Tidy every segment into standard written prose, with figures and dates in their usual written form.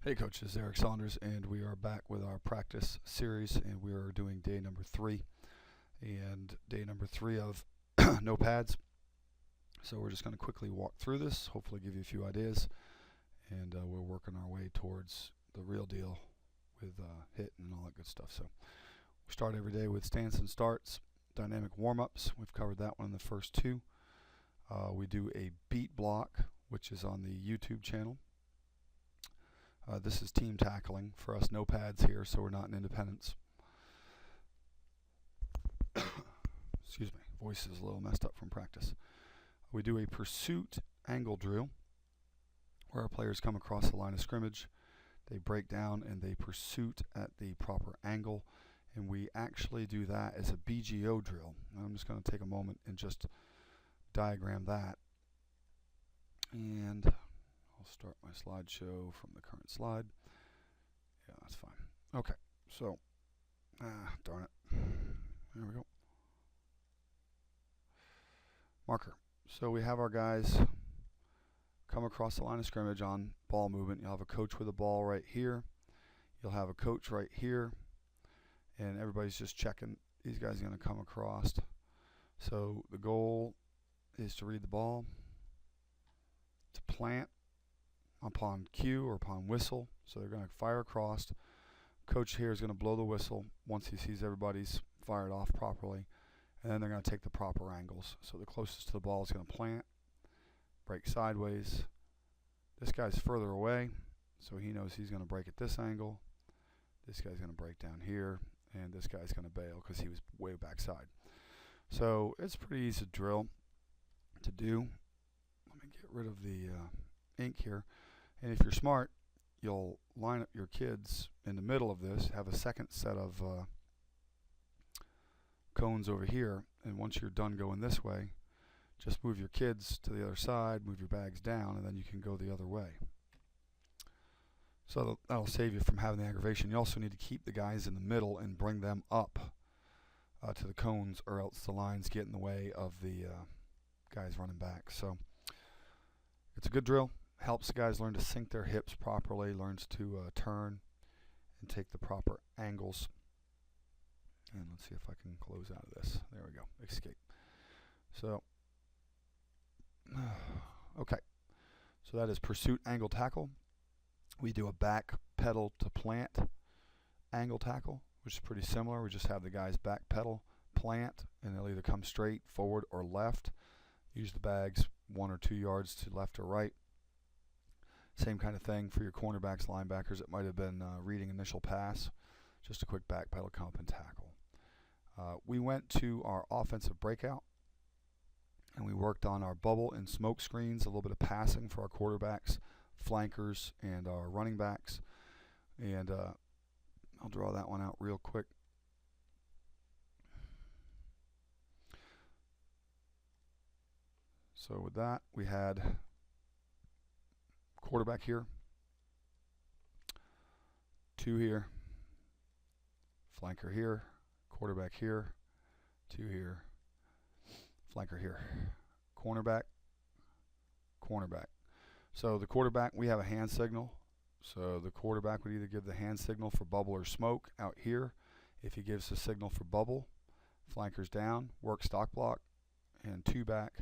Hey Coach, this is Eric Saunders, and we are back with our practice series, and we are doing day number 3, and day number 3 of no pads. So we're just going to quickly walk through this, hopefully give you a few ideas, and we're working our way towards the real deal with hit and all that good stuff. So we start every day with stance and starts, dynamic warm-ups. We've covered that one in the first 2. We do a beat block, which is on the YouTube channel. This is team tackling. For us, no pads here, so we're not in independence. Excuse me, voice is a little messed up from practice. We do a pursuit angle drill where our players come across the line of scrimmage. They break down and they pursuit at the proper angle, and we actually do that as a BGO drill. Now I'm just going to take a moment and just diagram that. And I'll start my slideshow from the current slide. Yeah, that's fine. Okay, so, darn it. There we go. Marker. So we have our guys come across the line of scrimmage on ball movement. You'll have a coach with a ball right here. You'll have a coach right here. And everybody's just checking. These guys are going to come across. So the goal is to read the ball, to plant upon cue or upon whistle. So they're going to fire across. Coach here is going to blow the whistle once he sees everybody's fired off properly, and then they're going to take the proper angles. So the closest to the ball is going to plant, break sideways. This guy's further away, so he knows he's going to break at this angle. This guy's going to break down here, and this guy's going to bail because he was way backside. So it's pretty easy to drill to do. Let me get rid of the ink here. And if you're smart, you'll line up your kids in the middle of this, have a second set of cones over here, and once you're done going this way, just move your kids to the other side, move your bags down, and then you can go the other way. So that'll save you from having the aggravation. You also need to keep the guys in the middle and bring them up to the cones, or else the lines get in the way of the guys running back. So it's a good drill. Helps the guys learn to sink their hips properly, learns to turn and take the proper angles. And let's see if I can close out of this. There we go. Escape. So, okay. So that is pursuit angle tackle. We do a back pedal to plant angle tackle, which is pretty similar. We just have the guys back pedal, plant, and they'll either come straight, forward, or left. Use the bags 1 or 2 yards to left or right. Same kind of thing for your cornerbacks, linebackers. It might have been reading initial pass. Just a quick back pedal, come up and tackle. We went to our offensive breakout, and we worked on our bubble and smoke screens, a little bit of passing for our quarterbacks, flankers, and our running backs. And I'll draw that one out real quick. So with that, we had quarterback here, 2 here, flanker here, quarterback here, 2 here, flanker here, cornerback, cornerback. So the quarterback, we have a hand signal. So the quarterback would either give the hand signal for bubble or smoke out here. If he gives the signal for bubble, flankers down, work stock block, and 2 back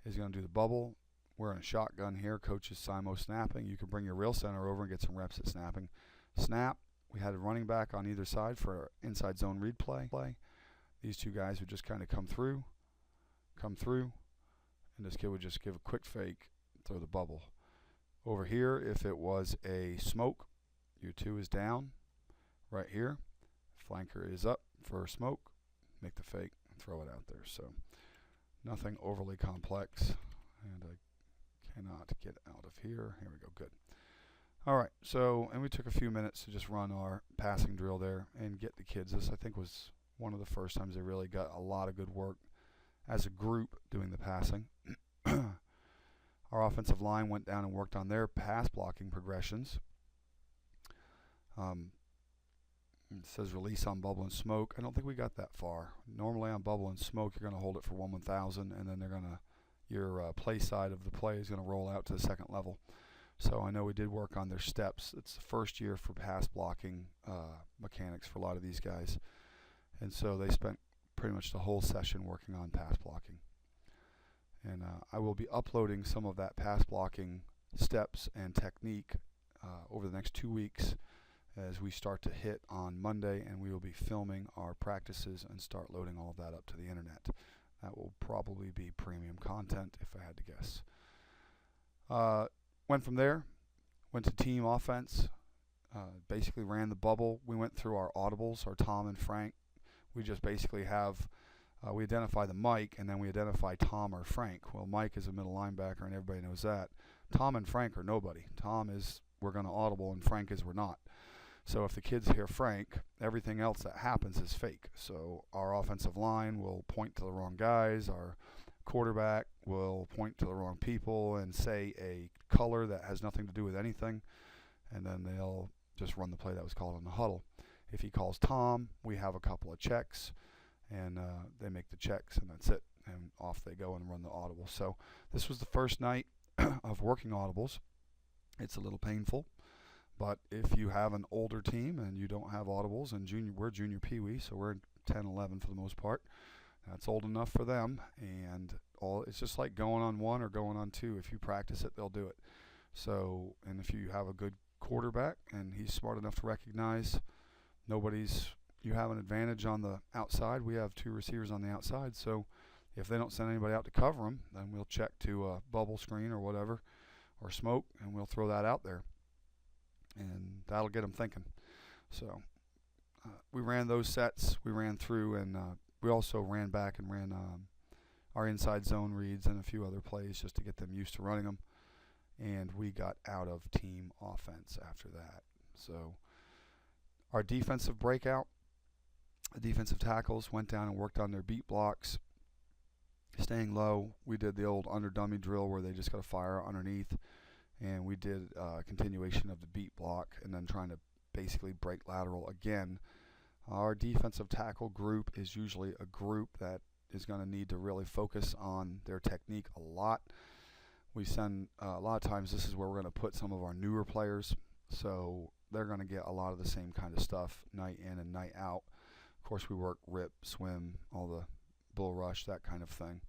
is going to do the bubble. We're in a shotgun here. Coach is simo snapping. You can bring your real center over and get some reps at snapping. Snap. We had a running back on either side for our inside zone read play. These 2 guys would just kind of come through, and this kid would just give a quick fake, throw the bubble. Over here, if it was a smoke, your 2 is down right here. Flanker is up for smoke. Make the fake and throw it out there. So nothing overly complex. And I cannot get out of here. Here we go. Good. All right. So, and we took a few minutes to just run our passing drill there and get the kids. This, I think, was one of the first times they really got a lot of good work as a group doing the passing. Our offensive line went down and worked on their pass blocking progressions. It says release on bubble and smoke. I don't think we got that far. Normally on bubble and smoke, you're going to hold it for 1/1000, and then they're going to, your play side of the play is going to roll out to the second level. So I know we did work on their steps. It's the first year for pass blocking mechanics for a lot of these guys. And so they spent pretty much the whole session working on pass blocking. And I will be uploading some of that pass blocking steps and technique over the next 2 weeks as we start to hit on Monday, and we will be filming our practices and start loading all of that up to the internet. That will probably be premium content if I had to guess. Went from there, went to team offense, basically ran the bubble. We went through our audibles, our Tom and Frank. We just basically have, we identify the Mike and then we identify Tom or Frank. Well, Mike is a middle linebacker and everybody knows that. Tom and Frank are nobody. Tom is we're going to audible and Frank is we're not. So if the kids hear Frank, everything else that happens is fake. So our offensive line will point to the wrong guys. Our quarterback will point to the wrong people and say a color that has nothing to do with anything. And then they'll just run the play that was called in the huddle. If he calls Tom, we have a couple of checks. And they make the checks, and that's it. And off they go and run the audible. So this was the first night of working audibles. It's a little painful. But if you have an older team and you don't have audibles, and we're junior peewee, so we're 10, 11 for the most part. That's old enough for them, and it's just like going on 1 or going on 2. If you practice it, they'll do it. So, and if you have a good quarterback and he's smart enough to recognize you have an advantage on the outside. We have 2 receivers on the outside, so if they don't send anybody out to cover them, then we'll check to a bubble screen or whatever, or smoke, and we'll throw that out there. And that'll get them thinking. So we ran those sets. We ran through, and we also ran back and ran our inside zone reads and a few other plays just to get them used to running them. And we got out of team offense after that. So our defensive breakout, the defensive tackles went down and worked on their beat blocks, staying low. We did the old under dummy drill where they just got to fire underneath. And we did a continuation of the beat block and then trying to basically break lateral again. Our defensive tackle group is usually a group that is going to need to really focus on their technique a lot. We send, a lot of times this is where we're going to put some of our newer players. So they're going to get a lot of the same kind of stuff night in and night out. Of course, we work rip, swim, all the bull rush, that kind of thing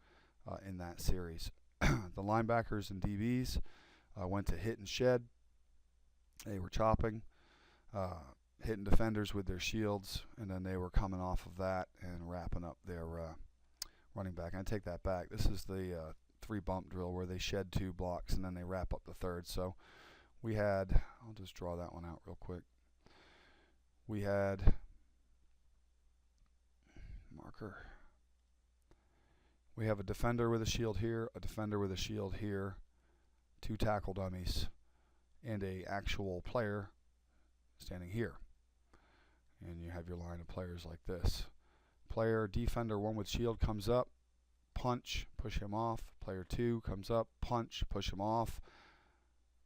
in that series. The linebackers and DBs went to hit and shed. They were chopping, hitting defenders with their shields, and then they were coming off of that and wrapping up their running back. And I take that back. This is the 3 bump drill where they shed 2 blocks and then they wrap up the third. So we had, I'll just draw that one out real quick. We had marker. We have a defender with a shield here, a defender with a shield here, 2 tackle dummies, and a actual player standing here. And you have your line of players like this. Player, defender 1 with shield comes up, punch, push him off. Player 2 comes up, punch, push him off,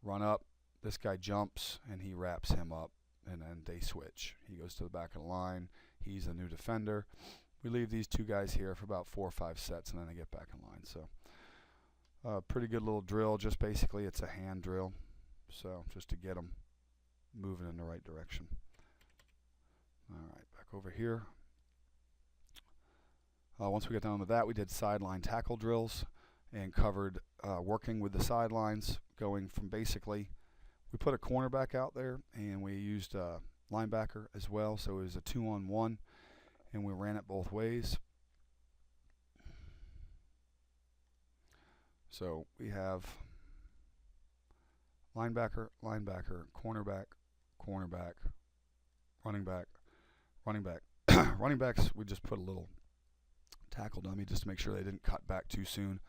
run up. This guy jumps and he wraps him up, and then they switch. He goes to the back of the line. He's a new defender. We leave these 2 guys here for about 4 or 5 sets, and then they get back in line. So pretty good little drill. Just basically it's a hand drill, so just to get them moving in the right direction. All right, back over here. Once we got done with that, we did sideline tackle drills and covered working with the sidelines, going from basically, we put a cornerback out there and we used a linebacker as well, so it was a 2-on-1, and we ran it both ways. So we have linebacker, linebacker, cornerback, cornerback, running back, running back. Running backs, we just put a little tackle dummy just to make sure they didn't cut back too soon.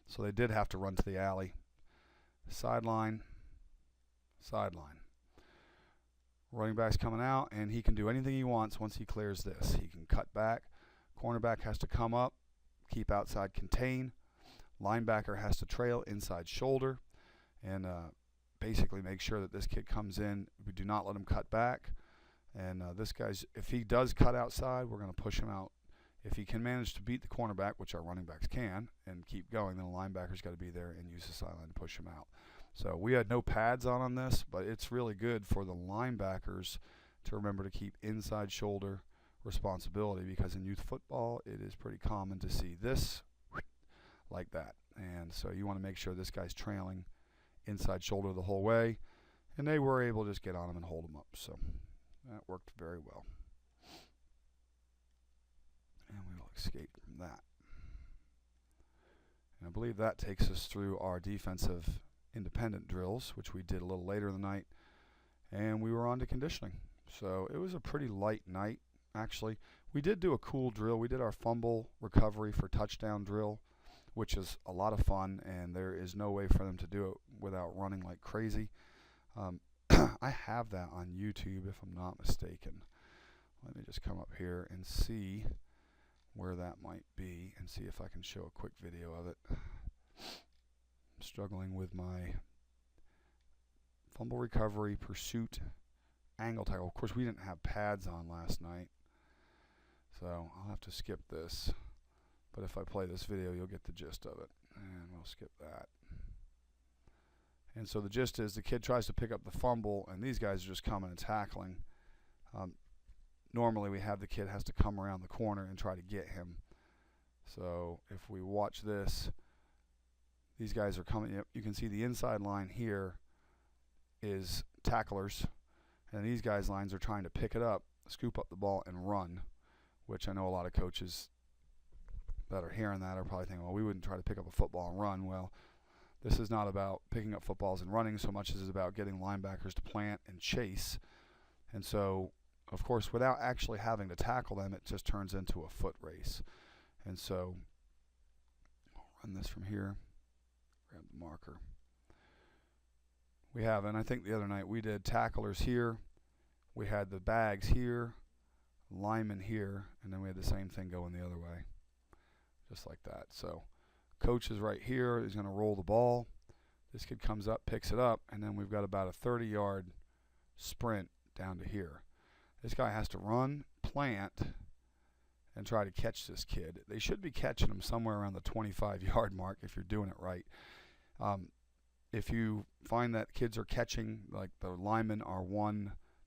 So they did have to run to the alley. Sideline, sideline. Running back's coming out, and he can do anything he wants once he clears this. He can cut back. Cornerback has to come up, keep outside, contain. Linebacker has to trail inside shoulder and basically make sure that this kid comes in. We do not let him cut back. And this guy's, if he does cut outside, we're going to push him out. If he can manage to beat the cornerback, which our running backs can, and keep going, then the linebacker's got to be there and use the sideline to push him out. So we had no pads on this, but it's really good for the linebackers to remember to keep inside shoulder responsibility, because in youth football it is pretty common to see this like that. And so you want to make sure this guy's trailing inside shoulder the whole way, and they were able to just get on him and hold him up. So that worked very well. And we will escape from that. And I believe that takes us through our defensive independent drills, which we did a little later in the night, and we were on to conditioning. So it was a pretty light night, actually. We did do a cool drill. We did our fumble recovery for touchdown drill, which is a lot of fun, and there is no way for them to do it without running like crazy. I have that on YouTube, if I'm not mistaken. Let me just come up here and see where that might be and see if I can show a quick video of it. I'm struggling with my fumble recovery, pursuit, angle tackle. Of course, we didn't have pads on last night, so I'll have to skip this. But if I play this video, you'll get the gist of it, and we'll skip that. And so the gist is the kid tries to pick up the fumble, and these guys are just coming and tackling. Normally we have the kid has to come around the corner and try to get him. So if we watch this, these guys are coming. You can see the inside line here is tacklers, and these guys' lines are trying to pick it up, scoop up the ball, and run, which I know a lot of coaches that are hearing that are probably thinking, well, we wouldn't try to pick up a football and run. Well, this is not about picking up footballs and running so much as it's about getting linebackers to plant and chase. And so, of course, without actually having to tackle them, it just turns into a foot race. And so I'll run this from here, grab the marker. We have, and I think the other night we did tacklers here, we had the bags here, linemen here, and then we had the same thing going the other way, just like that. So coach is right here. He's going to roll the ball. This kid comes up, picks it up, and then we've got about a 30-yard sprint down to here. This guy has to run, plant, and try to catch this kid. They should be catching him somewhere around the 25-yard mark if you're doing it right. If you find that kids are catching, like the linemen are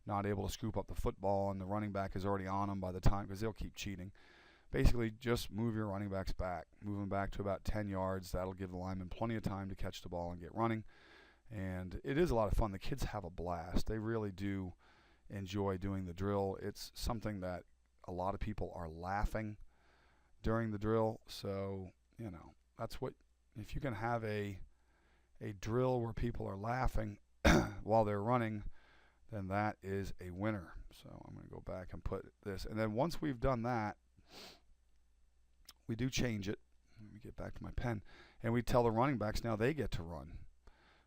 not able to scoop up the football, and the running back is already on them by the time, because they'll keep cheating. Basically, just move your running backs back. Move them back to about 10 yards. That'll give the linemen plenty of time to catch the ball and get running. And it is a lot of fun. The kids have a blast. They really do enjoy doing the drill. It's something that a lot of people are laughing during the drill. So, you know, that's what, if you can have a drill where people are laughing while they're running, then that is a winner. So I'm going to go back and put this. And then once we've done that, we do change it. Let me get back to my pen. And we tell the running backs now they get to run.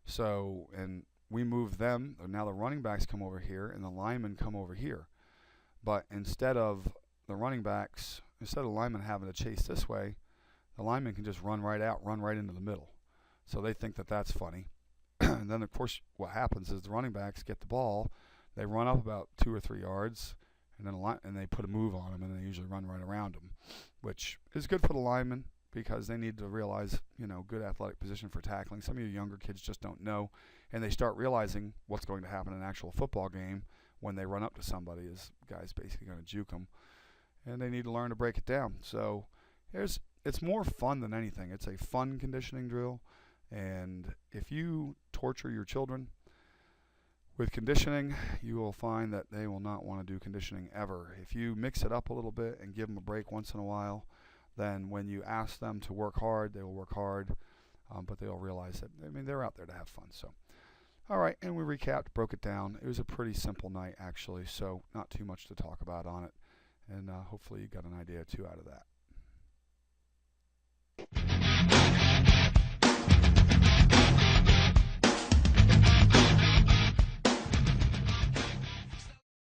So, and we move them. Now the running backs come over here and the linemen come over here. But instead of the linemen having to chase this way, the linemen can just run right out, run right into the middle. So they think that that's funny. And then, of course, what happens is the running backs get the ball. They run up about 2 or 3 yards, and then they put a move on them, and they usually run right around them, which is good for the linemen because they need to realize, you know, good athletic position for tackling. Some of you younger kids just don't know, and they start realizing what's going to happen in an actual football game when they run up to somebody. Is the guy's basically going to juke them, and they need to learn to break it down. So it's more fun than anything. It's a fun conditioning drill, and if you torture your children with conditioning, you will find that they will not want to do conditioning ever. If you mix it up a little bit and give them a break once in a while, then when you ask them to work hard, they will work hard, but they'll realize that, I mean, they're out there to have fun. So, all right, and we recapped, broke it down. It was a pretty simple night, actually, so not too much to talk about on it, and hopefully you got an idea, too, out of that.